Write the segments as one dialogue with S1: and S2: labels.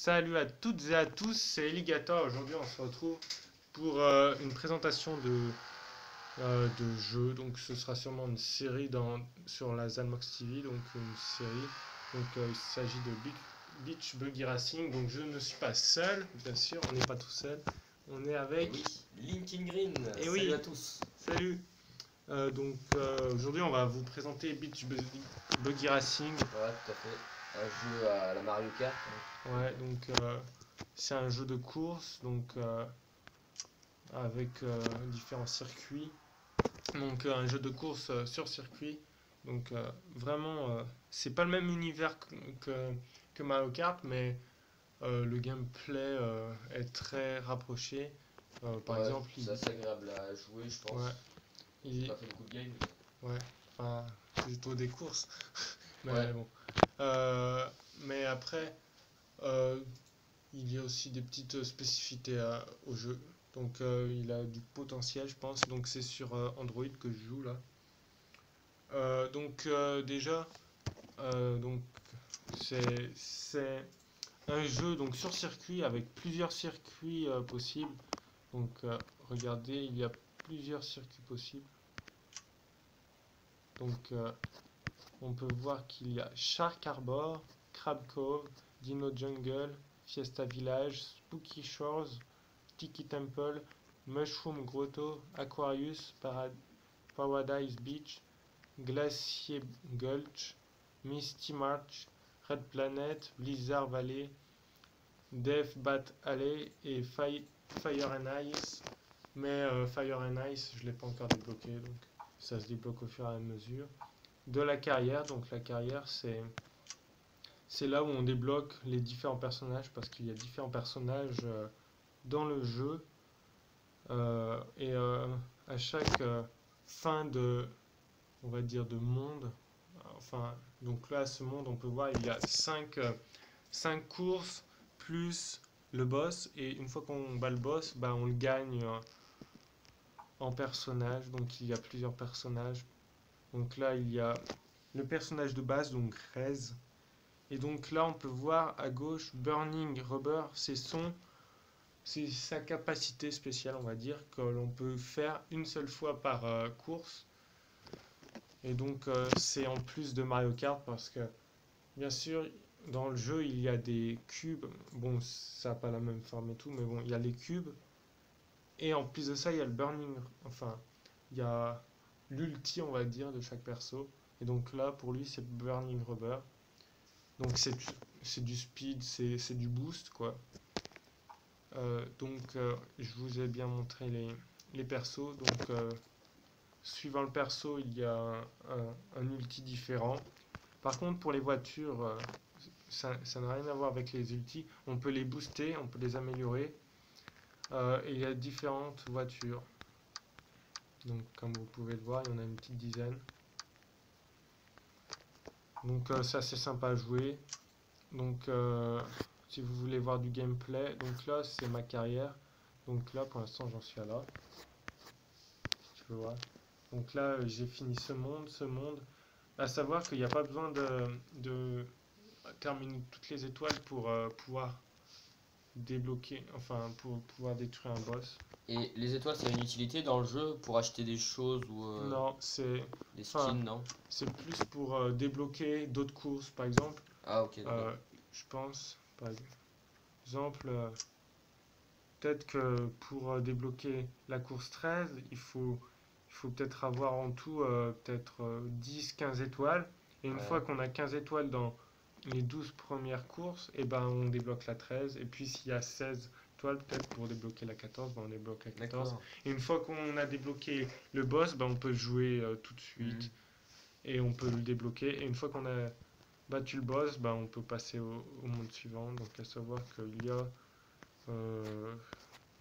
S1: Salut à toutes et à tous, c'est Alligator. Aujourd'hui, on se retrouve pour une présentation de jeu. Donc, ce sera sûrement une série sur la Zalmox TV. Donc, une série. Donc, il s'agit de Beach Buggy Racing. Donc, je ne suis pas seul, bien sûr. On n'est pas tout seul. On est
S2: Et
S1: avec.
S2: oui, Linkin Green,
S1: Et
S2: salut
S1: oui,
S2: à tous.
S1: salut. Aujourd'hui, on va vous présenter Buggy Racing.
S2: Voilà, tout à fait. Un jeu à la Mario Kart.
S1: Ouais, donc c'est un jeu de course, avec différents circuits. Donc un jeu de course sur circuit. Donc vraiment, c'est pas le même univers que Mario Kart, mais le gameplay est très rapproché. Par
S2: Ouais,
S1: exemple,
S2: c'est assez agréable à jouer, je pense.
S1: ouais,
S2: J'ai
S1: il,
S2: pas fait beaucoup de games.
S1: ouais, enfin, plutôt des courses. Mais
S2: Ouais,
S1: bon. Euh, mais après, euh, il y a aussi des petites spécificités au jeu. Donc il a du potentiel, je pense. Donc c'est sur Android que je joue là. Déjà, donc c'est un jeu donc sur circuit avec plusieurs circuits possibles. Donc regardez, il y a plusieurs circuits possibles. Donc on peut voir qu'il y a Shark Harbor, Crab Cove, Dino Jungle, Fiesta Village, Spooky Shores, Tiki Temple, Mushroom Grotto, Aquarius, Paradise Beach, Glacier Gulch, Misty March, Red Planet, Blizzard Valley, Death Bat Alley et Fire and Ice. Mais Fire and Ice, je ne l'ai pas encore débloqué, donc ça se débloque au fur et à mesure. De la carrière, donc la carrière c'est là où on débloque les différents personnages parce qu'il y a différents personnages dans le jeu. À chaque fin on va dire, de monde, enfin, donc là, ce monde, on peut voir, il y a 5 courses plus le boss, et une fois qu'on bat le boss, bah, on le gagne en personnage, donc il y a plusieurs personnages. Donc là, il y a le personnage de base, donc Rez, et donc là, on peut voir à gauche Burning Rubber, c'est sa capacité spéciale, on va dire, que l'on peut faire une seule fois par course. Et donc, c'est en plus de Mario Kart parce que, bien sûr, dans le jeu, il y a des cubes. Bon, ça n'a pas la même forme et tout, mais bon, il y a les cubes. Et en plus de ça, il y a le burning. Enfin, il y a l'ulti, on va dire, de chaque perso. Et donc là, pour lui, c'est Burning Rubber. Donc, c'est du speed, c'est du boost, quoi. Je vous ai bien montré les persos. Donc, suivant le perso, il y a un ulti différent. Par contre, pour les voitures, ça n'a rien à voir avec les ultis. On peut les booster, on peut les améliorer. Et il y a différentes voitures. Donc, comme vous pouvez le voir, il y en a une petite dizaine. Donc, ça c'est sympa à jouer. Donc, si vous voulez voir du gameplay, donc là c'est ma carrière. Donc là, pour l'instant, j'en suis à là. Tu peux voir. Donc là, j'ai fini ce monde. À savoir qu'il n'y a pas besoin de terminer toutes les étoiles pour pouvoir débloquer, enfin pour pouvoir détruire un boss.
S2: Et les étoiles, c'est une utilité dans le jeu pour acheter des choses ou
S1: Non,
S2: des
S1: enfin,
S2: skins, non?
S1: c'est plus pour débloquer d'autres courses, par exemple.
S2: Ah, ok, d'accord.
S1: Je pense, par exemple, peut-être que pour débloquer la course 13, il faut peut-être avoir en tout peut-être 10-15 étoiles. Et une fois
S2: Ouais,
S1: qu'on a 15 étoiles dans les 12 premières courses, et ben on débloque la 13. Et puis s'il y a 16 étoiles, peut-être pour débloquer la 14, ben on débloque la 14.
S2: d'accord.
S1: Et une fois qu'on a débloqué le boss, ben on peut jouer tout de suite.
S2: Mhm.
S1: Et on peut le débloquer. Et une fois qu'on a battu le boss, ben on peut passer au monde suivant. Donc à savoir qu'il y a, euh,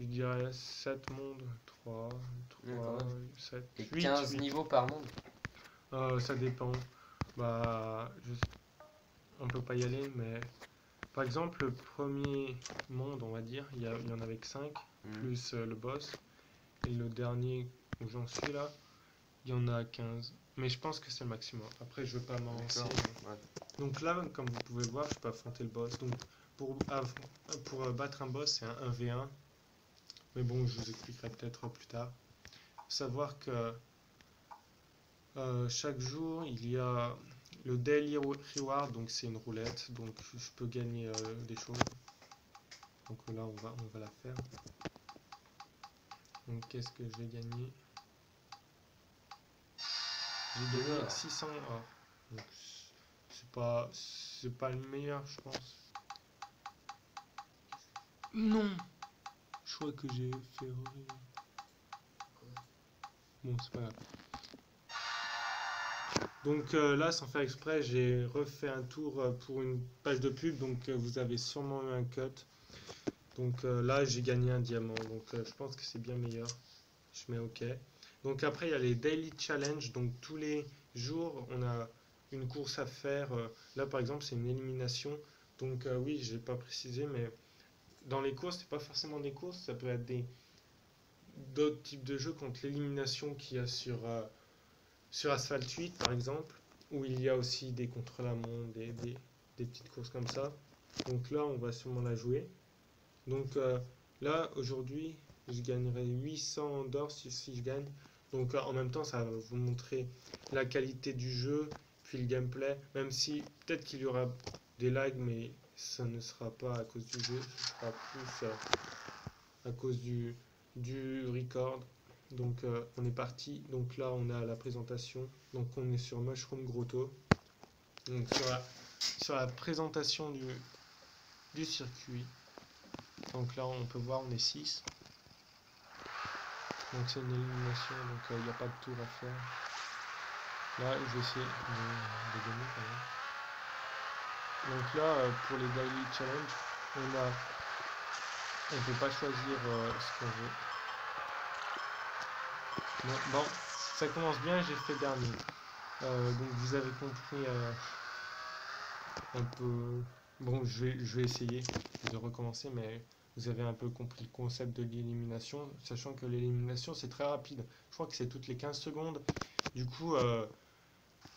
S1: je dirais, 7 mondes. 3,
S2: Ouais, quand
S1: 3,
S2: même.
S1: 7,
S2: Et
S1: 8,
S2: 15
S1: 8.
S2: niveaux par monde?
S1: Ça dépend. Bah, on peut pas y aller, mais par exemple, le premier monde, on va dire, il y en avait que 5,
S2: Mhm.
S1: plus le boss. Et le dernier où j'en suis là, il y en a 15. Mais je pense que c'est le maximum. Après, je veux pas m'avancer.
S2: D'accord, ouais.
S1: Donc là, comme vous pouvez le voir, je peux affronter le boss. Donc pour battre un boss, c'est un 1v1. Mais bon, je vous expliquerai peut-être plus tard. Faut savoir que chaque jour, il y a le Daily Reward, donc c'est une roulette, donc je peux gagner des choses. Donc là, on va la faire. Donc qu'est-ce que j'ai gagné? J'ai gagné 600 or. Donc c'est pas le meilleur, je pense. Non! Je crois que j'ai fait erreur. Bon, c'est pas grave. Donc là, sans faire exprès, j'ai refait un tour pour une page de pub, donc vous avez sûrement eu un cut. Donc là, j'ai gagné un diamant, donc je pense que c'est bien meilleur. Je mets OK. Donc après, il y a les Daily Challenge, donc tous les jours, on a une course à faire. Là, par exemple, c'est une élimination. Donc oui, je n'ai pas précisé, mais dans les courses, c'est pas forcément des courses, ça peut être d'autres types de jeux contre l'élimination qu'il y a sur Asphalt 8 par exemple, où il y a aussi des contre-la-montre, des petites courses comme ça. Donc là, on va sûrement la jouer. Donc là, aujourd'hui, je gagnerai 800 d'or si je gagne. Donc en même temps, ça va vous montrer la qualité du jeu, puis le gameplay, même si peut-être qu'il y aura des lags, mais ça ne sera pas à cause du jeu, ce sera plus à cause du record. Donc on est parti. Donc là on a la présentation. Donc on est sur Mushroom Grotto. Donc sur la présentation du circuit. Donc là on peut voir on est 6. Donc c'est une élimination, donc il n'y a pas de tour à faire. Là je vais essayer de gagner quand même. Donc là pour les daily challenge, on peut pas choisir ce qu'on veut. Bon, ça commence bien, j'ai fait dernier. Donc vous avez compris un peu. Bon, je vais essayer de recommencer, mais vous avez un peu compris le concept de l'élimination, sachant que l'élimination c'est très rapide. Je crois que c'est toutes les 15 secondes. Du coup,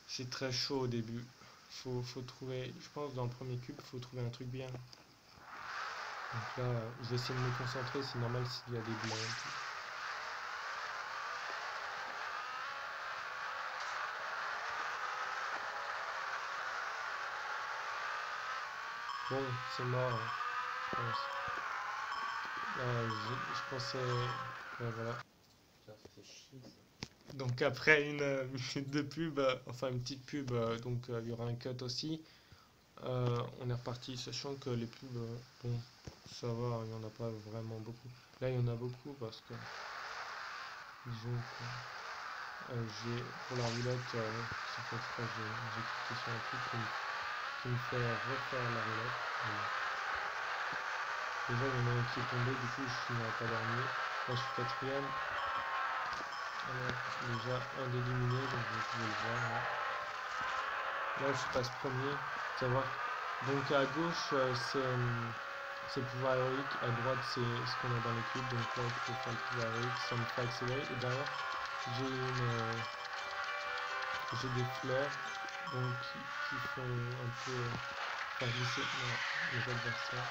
S1: c'est très chaud au début. Faut trouver, je pense, dans le premier cube, il faut trouver un truc bien. Donc là, je vais essayer de me concentrer, c'est normal s'il y a des blancs. Bon, c'est mort, je pense. Je pensais. Ouais, voilà.
S2: Putain, ça fait chier ça.
S1: Donc après une minute de pub, enfin une petite pub, donc il y aura un cut aussi. On est reparti, sachant que les pubs, bon, ça va, il n'y en a pas vraiment beaucoup. Là, il y en a beaucoup parce que, disons que pour la roulette, c'est fait exprès, j'ai cliqué sur un truc qui me fait refaire la roulette. Déjà, il y en a un qui est tombé, du coup, je suis pas dernier. Là, je suis quatrième. Alors, déjà un d'éliminé, donc vous pouvez le voir. Là, je passe premier. Savoir. Donc à gauche, c'est le pouvoir héroïque. À droite, c'est ce qu'on a dans l'équipe. Donc là, je peux faire le pouvoir héroïque, ça me fait accélérer. Et derrière, j'ai des fleurs donc, qui font un peu faire glisser les adversaires.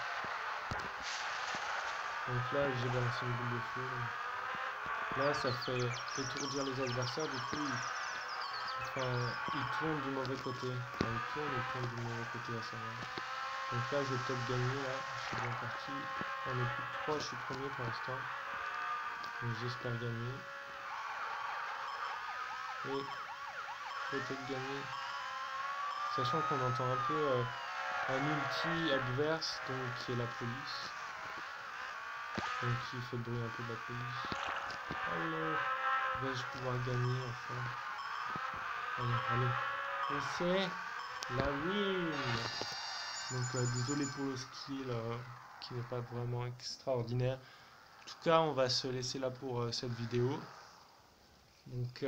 S1: Donc là, j'ai balancé une boule de feu. Là, ça fait étourdir les adversaires. Du coup, ils tournent du mauvais côté. Enfin, ils tournent du mauvais côté à savoir. Donc là, je vais peut-être gagner. Là, je suis bien parti. On est plus que 3, je suis premier pour l'instant. Donc j'espère gagner. Et peut-être gagner. Sachant qu'on entend un peu un ulti adverse, donc qui est la police. Donc qui fait le bruit un peu de la police. Allez, vais-je pouvoir gagner enfin? Allez. Et c'est la win! Donc désolé pour le skill qui n'est pas vraiment extraordinaire. En tout cas, on va se laisser là pour cette vidéo. Donc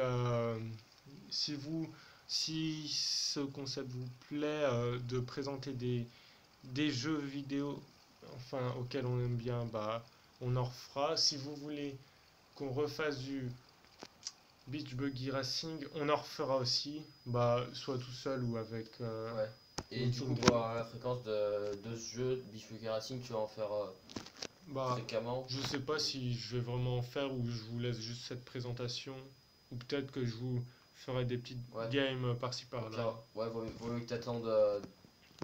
S1: si ce concept vous plaît, de présenter des jeux vidéo enfin auxquels on aime bien, bah on en refera. Si vous voulez qu'on refasse du Beach Buggy Racing, on en refera aussi, bah soit tout seul ou avec
S2: Ouais. Et du coup,
S1: Linking
S2: pour avoir la fréquence de ce jeu, Bifurcating Racing, tu vas en faire
S1: Bah,
S2: fréquemment.
S1: je sais pas si je vais vraiment en faire ou je vous laisse juste cette présentation. Ou peut-être que je vous ferai des petites
S2: Ouais.
S1: games par-ci
S2: Au
S1: par-là.
S2: pire, ouais, vaut mieux que t'attendes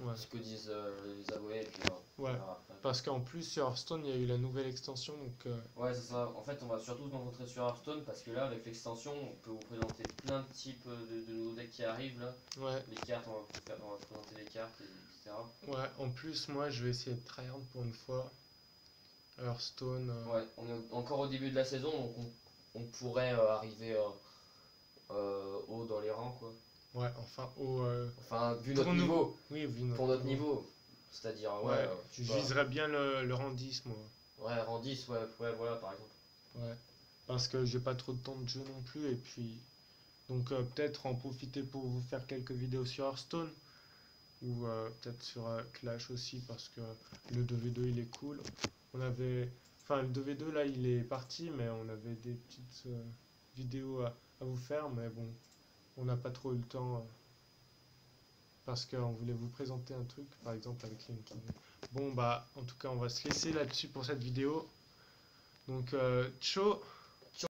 S1: Ouais.
S2: ce que disent les abonnés et puis on
S1: Ouais.
S2: verra après.
S1: Parce qu'en plus, sur Hearthstone, il y a eu la nouvelle extension. Donc,
S2: Ouais, c'est ça. En fait, on va surtout se concentrer sur Hearthstone parce que là, avec l'extension, on peut vous présenter plein de types de nouveaux decks qui arrivent là.
S1: ouais.
S2: Les cartes, on va présenter les cartes, etc.
S1: Ouais. En plus, moi, je vais essayer de tryhard pour une fois. Hearthstone.
S2: Ouais, on est encore au début de la saison, donc on pourrait arriver haut dans les rangs, quoi.
S1: Ouais, enfin,
S2: Enfin, vu
S1: pour
S2: notre
S1: nous.
S2: niveau,
S1: Oui, vu
S2: pour notre niveau. C'est-à-dire, ouais,
S1: Ouais,
S2: je
S1: je
S2: sais pas.
S1: viserais bien le rang 10, moi.
S2: Ouais, rang 10, ouais, voilà, par exemple.
S1: Ouais. Parce que j'ai pas trop de temps de jeu non plus. Et puis. Donc, peut-être en profiter pour vous faire quelques vidéos sur Hearthstone. Ou peut-être sur Clash aussi. Parce que le 2v2 il est cool. On avait. Enfin, le 2v2 là il est parti. Mais on avait des petites vidéos à vous faire. Mais bon, on n'a pas trop eu le temps. Parce qu'on voulait vous présenter un truc. Par exemple avec LinkedIn. Bon, bah, en tout cas, on va se laisser là-dessus pour cette vidéo. Donc, ciao!